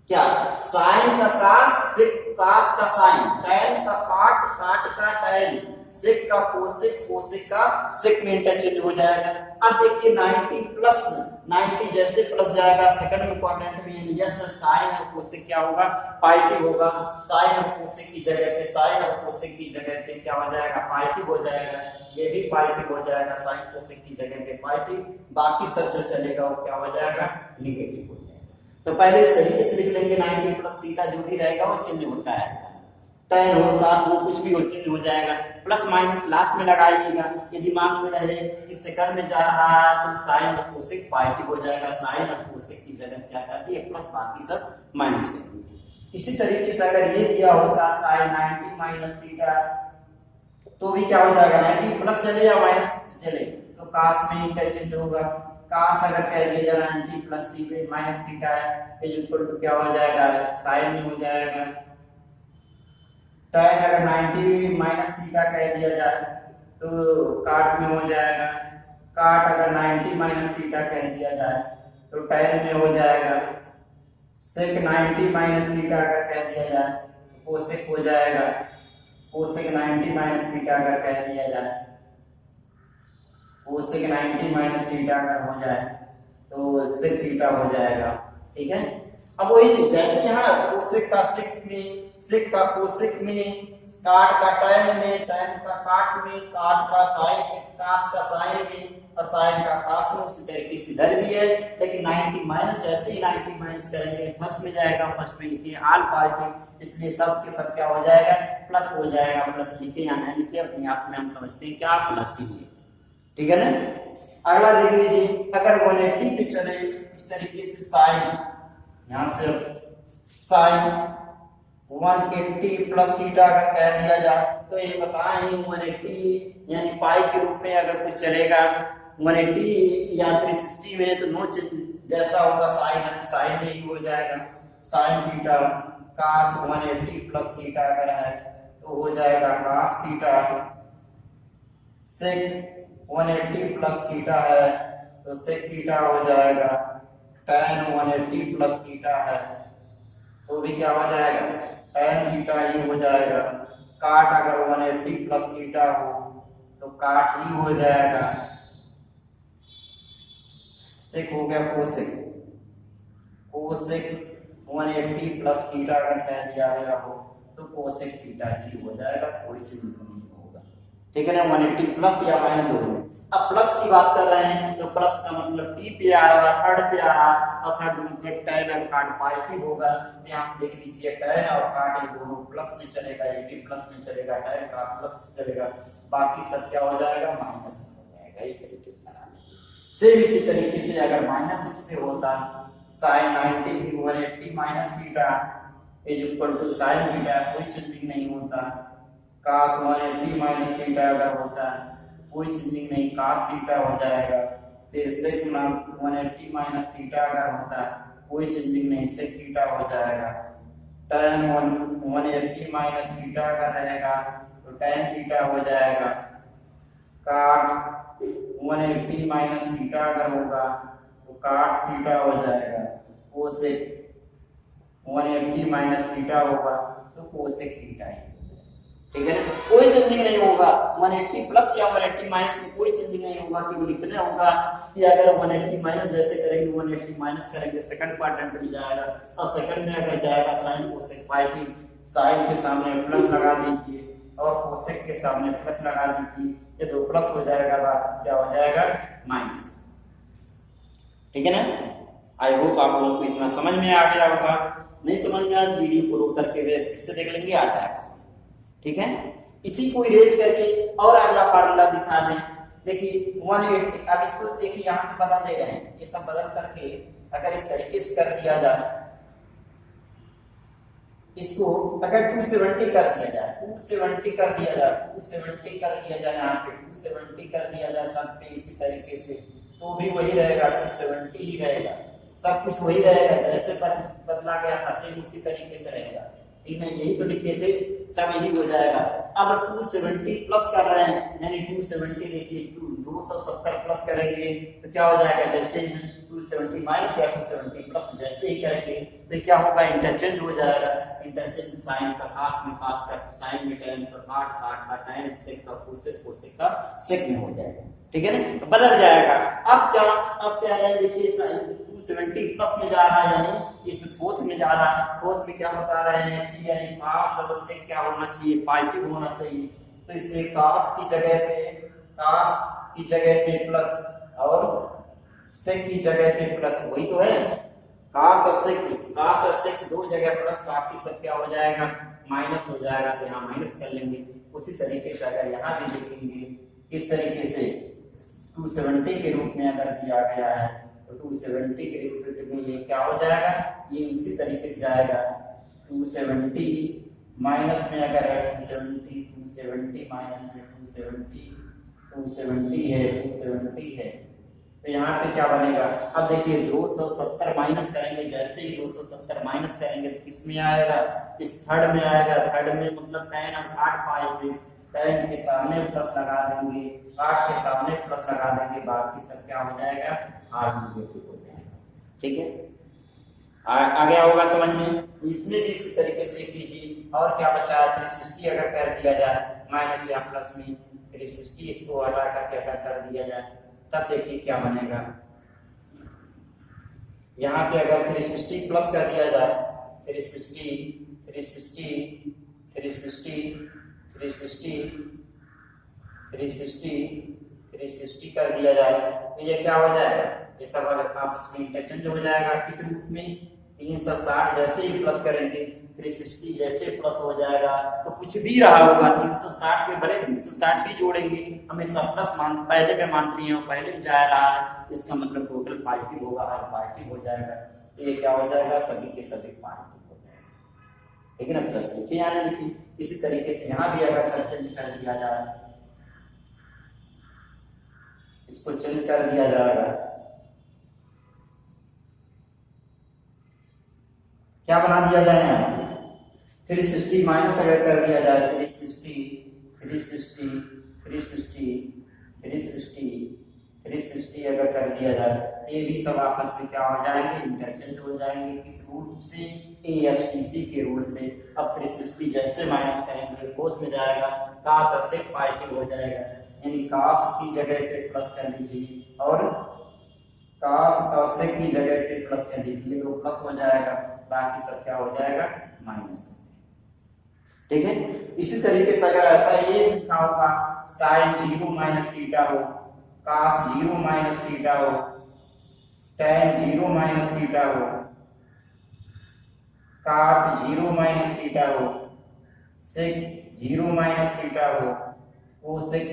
क्या साइन का कास, सेक कास का साइन, tan का cot, cot का tan, सेक का कोसेक, कोसेक का सेक में इंटरचेंज हो जाएगा। अब देखिए 90 प्लस 90 जैसे प्लस जाएगा सेकंड क्वाड्रेंट में, यस साइन और कोसेक क्या होगा, पॉजिटिव होगा। साइन और कोसेक की जगह पे, साइन और कोसेक की जगह पे क्या हो जाएगा, पॉजिटिव हो जाएगा। ये भी पॉजिटिव हो जाएगा, साइन कोसेक की जगह पे पॉजिटिव, बाकी सब जो चलेगा वो क्या हो जाएगा, निगेटिव हो जाएगा। तो पहले इस तरीके से लिख लेंगे, 90 प्लस थीटा जो भी रहेगा वो चेंज होता रहता है, tan हो, cot हो, कुछ भी हो चेंज हो जाएगा। प्लस माइनस लास्ट में लगाइएगा, ये दिमाग में रहे कि सेकंड में जा रहा है तो साइन और कोसेक पॉजिटिव हो जाएगा, साइन और कोसेक की जगह क्या करती है प्लस, बाकी सब माइनस कर देंगे। इसी तरीके से अगर ये दिया होता साइन 90 माइनस थीटा, तो भी क्या हो जाएगा 90 प्लस चले या माइनस चले, तो कास में इंटरचेंज होगा। कास अगर कह दिया जाए 90 प्लस माइनस थीटा है इज इक्वल टू क्या हो जाएगा साइन में हो जाएगा। tan अगर 90 माइनस थीटा कह दिया जाए तो काट में हो जाएगा। काट अगर 90 माइनस थीटा कह दिया जाए तो tan में हो जाएगा। sec 90 माइनस थीटा अगर कह दिया जाए तो कोसेक हो जाएगा। कोसेक 90 माइनस थीटा अगर कह दिया जाए, कोसेक 90 माइनस थीटा अगर हो जाए तो सेक थीटा हो जाएगा। ठीक है, अब वही चीज जैसे यहाँ कोसेक का सेक में, सेक का कोसेक में, काट का टैन में, टैन का काट में, काट का साइन, कास का साइन में और साइन का कास में, उसी तरीके से इधर भी है। लेकिन 90 माइनस जैसे ही 90 माइनस करेंगे फर्स्ट में जाएगा, फर्स्ट में लिखिए ऑल पार्टी, इसलिए सब के सब क्या हो जाएगा प्लस हो जाएगा। प्लस लिखे या नहीं लिखे अपने आप में हम समझते हैं क्या प्लस ही है। ठीक है ना। अगला देख लीजिए, अगर 180 पे चले इस तरीके से साइन, यहां से साइन 180 प्लस थीटा अगर कह दिया जाए तो ये बताएं 180 यानी पाई के रूप में अगर कुछ चलेगा 180 या 360 में तो नो जैसा होगा साइन, साइन में ही हो जाएगा साइन थीटा। कास 180 प्लस थीटा अगर है तो हो जाएगा कास थीटा। सेक 180 प्लस थीटा है तो सेक थीटा हो जाएगा। tan 180 प्लस थीटा है तो भी क्या हो जाएगा tan थीटा ही हो जाएगा। काट अगर 180 प्लस थीटा हो तो काट ही हो जाएगा। सेक हो गया कोसेक, कोसेक 180 प्लस थीटा अगर कह दिया गया हो तो कोसेक थीटा ही हो जाएगा, कोई चीज नहीं होगा। ठीक है ना, 180 प्लस या माइनस दोनों। अब प्लस की बात कर रहे हैं तो प्लस का मतलब टी पे आ रहा है, थर्ड पे आ रहा है और थर्ड मतलब tan और काट पाई भी होगा। ध्यान से देख लीजिए tan और काट ये दोनों प्लस में चलेगा, ये भी प्लस में चलेगा, tan का प्लस चलेगा, बाकी सब क्या हो जाएगा माइनस में हो जाएगा। इस तरीके से बनाना। सेम इसी तरीके से अगर माइनस इस पे होता sin 90 180 minus theta is equal to sin theta, कोई चेंजिंग नहीं होता। cos 180 माइनस थीटा अगर होता कोई चेंजिंग नहीं, cos थीटा हो जाएगा। फिर sec 180 माइनस थीटा अगर होता कोई चेंजिंग नहीं, sec थीटा हो जाएगा। tan 180 माइनस थीटा अगर रहेगा तो tan थीटा हो जाएगा। cot 180 माइनस थीटा अगर होगा तो cot थीटा हो जाएगा। cosec 180 माइनस थीटा होगा तो cosec थीटा ही। ठीक है ना, कोई चेंजिंग नहीं होगा। 180 प्लस या 180 माइनस में कोई चेंजिंग नहीं होगा। केवल इतना होगा कि अगर 180 माइनस जैसे करेंगे 180 माइनस करेंगे सेकंड क्वाड्रेंट में जाएगा और सेकंड में अगर जाएगा साइन कोसेक पाई की, साइन के सामने प्लस लगा दीजिए और कोसेक के सामने प्लस लगा दीजिए, ये दो प्लस हो जाएगा, बाकी क्या हो जाएगा माइनस। ठीक है ना। आई होप आप लोगों को इतना समझ में आ गया होगा। नहीं समझ में आया वीडियो को रोक करके फिर से देख लेंगे, आ जाएगा। ठीक है, इसी को इरेज करके और अगला फार्मूला दिखा दें। देखिए 180, अब इसको देखिए यहाँ से बदल दे रहे हैं, ये सब बदल करके अगर इस तरीके से कर दिया जाए, इसको अगर 270 कर दिया जाए, 270 कर दिया जाए, 270 कर दिया जाए, यहाँ पे 270 कर दिया जाए सब पे इसी तरीके से, तो भी वही रहेगा, 270 ही रहेगा, सब कुछ वही रहेगा, जैसे बदला गया था सेम उसी तरीके से रहेगा। ठीक है, यही तो लिखे थे, सब यही हो जाएगा। अब 270 प्लस कर रहे हैं, यानी 270 देखिए 270 प्लस करेंगे तो क्या हो जाएगा, जैसे 270 माइनस या 270 प्लस जैसे ही करेंगे तो क्या होगा, इंटरचेंज हो जाएगा। इंटरचेंज साइन का कास में कास का साइन में tan का काट काट का tan सेक का कोसेक कोसेक का सेक में हो जाएगा। ठीक है ना, बदल जाएगा। अब क्या है, देखिए 270 प्लस में जा रहा है, यानी इस फोर्थ में जा रहा है। फोर्थ में क्या बता रहे हैं, सी यानी कास और सेक क्या होना चाहिए, पॉजिटिव होना चाहिए। तो इसमें कास की जगह पे प्लस और सेक की जगह पे प्लस, वही तो है, कास और सेक दो जगह प्लस, बाकी सब क्या हो जाएगा माइनस हो जाएगा, तो यहाँ माइनस कर लेंगे। उसी तरीके से अगर यहाँ भी देखेंगे किस तरीके से 270 के रूप में अगर दिया गया है तो 270 के रिस्पेक्ट में ये क्या हो जाएगा, ये उसी तरीके से जाएगा। 270 माइनस में अगर है 270 माइनस में 270 है तो यहाँ पे क्या बनेगा। अब देखिए 270 माइनस करेंगे, जैसे ही 270 माइनस करेंगे तो किस में आएगा, इस थर्ड में आएगा। थर्ड में मतलब tan हम काट पाएंगे, tan के सामने प्लस लगा देंगे, काट के सामने प्लस लगा देंगे, बाकी सब क्या हो जाएगा आर निगेटिव हो जाएगा। ठीक है, आ गया होगा समझ में। इसमें भी इसी तरीके से देख लीजिए। और क्या बचा है, 360 अगर कर दिया जाए माइनस या प्लस में 360 इसको हटा करके अगर कर दिया जाए तब देखिए क्या बनेगा। यहाँ पे अगर 360 प्लस कर दिया जाए 360 कर दिया जाए तो ये क्या हो जाएगा, ये सब आपस में इंटरचेंज हो जाएगा। किस रूप में, 360 जैसे ही प्लस करेंगे 360 जैसे प्लस हो जाएगा तो कुछ भी रहा होगा 360 में भले 360 भी जोड़ेंगे, हमेशा प्लस पहले में मानते हैं और पहले में जा रहा है, इसका मतलब टोटल पॉजिटिव होगा, हर पॉजिटिव हो जाएगा। तो ये क्या हो जाएगा, सभी के सभी पॉजिटिव हो जाएगा। ठीक है ना, प्लस लिखिए यहाँ लिखिए। इसी तरीके से यहाँ भी अगर चेंज कर दिया जाए, इसको चेंज कर दिया जाएगा, क्या बना दिया जाए यहाँ 360 माइनस अगर कर दिया जाए 360 अगर कर दिया जाए तो ये भी सब आपस में क्या हो जाएंगे, इंटरचेंज हो जाएंगे। किस रूल से, ASTC के रूल से। अब 360 जैसे माइनस करेंगे फोर्थ में जाएगा, cos सबसे पॉजिटिव हो जाएगा, यानी cos की जगह पे प्लस कर लीजिए और cos और sec की जगह पे प्लस कर लीजिए तो प्लस हो जाएगा, बाकी सब क्या हो जाएगा माइनस। ठीक है, इसी तरीके से अगर ऐसा ये लिखा होगा sin 0 माइनस थीटा हो, cos 0 माइनस थीटा हो, tan 0 माइनस थीटा हो, cot 0 माइनस थीटा हो, sec 0 माइनस थीटा हो, cosec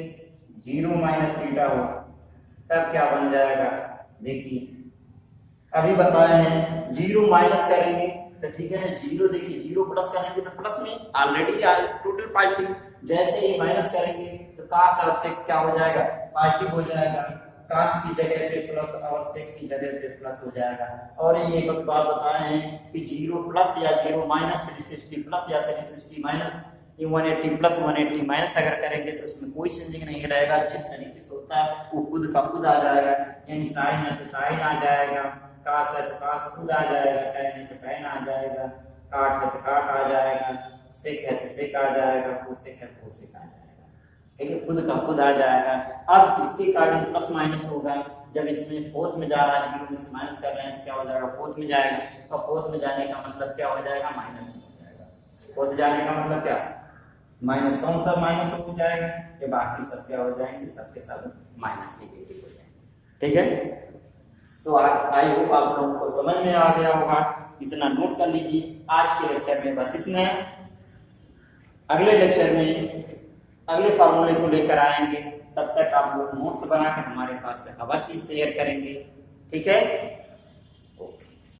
0 माइनस थीटा हो, तब क्या बन जाएगा। देखिए अभी बताए हैं 0 माइनस करेंगे तो ठीक है ना, 0 देखिए 0 प्लस करेंगे तो प्लस में ऑलरेडी टोटल पॉजिटिव, जैसे ही माइनस करेंगे तो cos और sec क्या हो जाएगा, पॉजिटिव हो जाएगा। cos की जगह पे प्लस और sec की जगह पे प्लस हो जाएगा। और ये एक बात बताए हैं कि 0 प्लस या 0 माइनस 360 प्लस या 360 माइनस 180 प्लस 180 माइनस अगर करेंगे तो उसमें कोई चेंजिंग नहीं रहेगा। जिस तरीके से होता है वो खुद का खुद आ जाएगा, यानी साइन है तो साइन आ जाएगा, कास है तो कास खुद आ जाएगा, टैन है तो टैन आ जाएगा, काट है तो काट आ जाएगा, सेक है तो सेक आ जाएगा, कोसेक है तो कोसेक आ जाएगा। ठीक है, खुद का खुद आ जाएगा। अब इसके कारण प्लस माइनस होगा, जब इसमें फोर्थ में जा रहा है, जीरो में से माइनस कर रहे हैं तो क्या हो जाएगा, फोर्थ में जाएगा। और फोर्थ में जाने का मतलब क्या हो जाएगा, माइनस में हो जाएगा। फोर्थ जाने का मतलब क्या, माइनस, कौन सा माइनस हो जाएगा, ये बाकी सब क्या हो जाएंगे, सबके सब माइनस निगेटिव हो जाएंगे। ठीक है, तो आई होप आप लोगों को समझ में आ गया होगा, इतना नोट कर लीजिए। आज के लेक्चर में बस इतना है, अगले लेक्चर में अगले फार्मूले को लेकर आएंगे, तब तक आप लोग नोट्स बनाकर हमारे पास तक अवश्य शेयर करेंगे। ठीक है।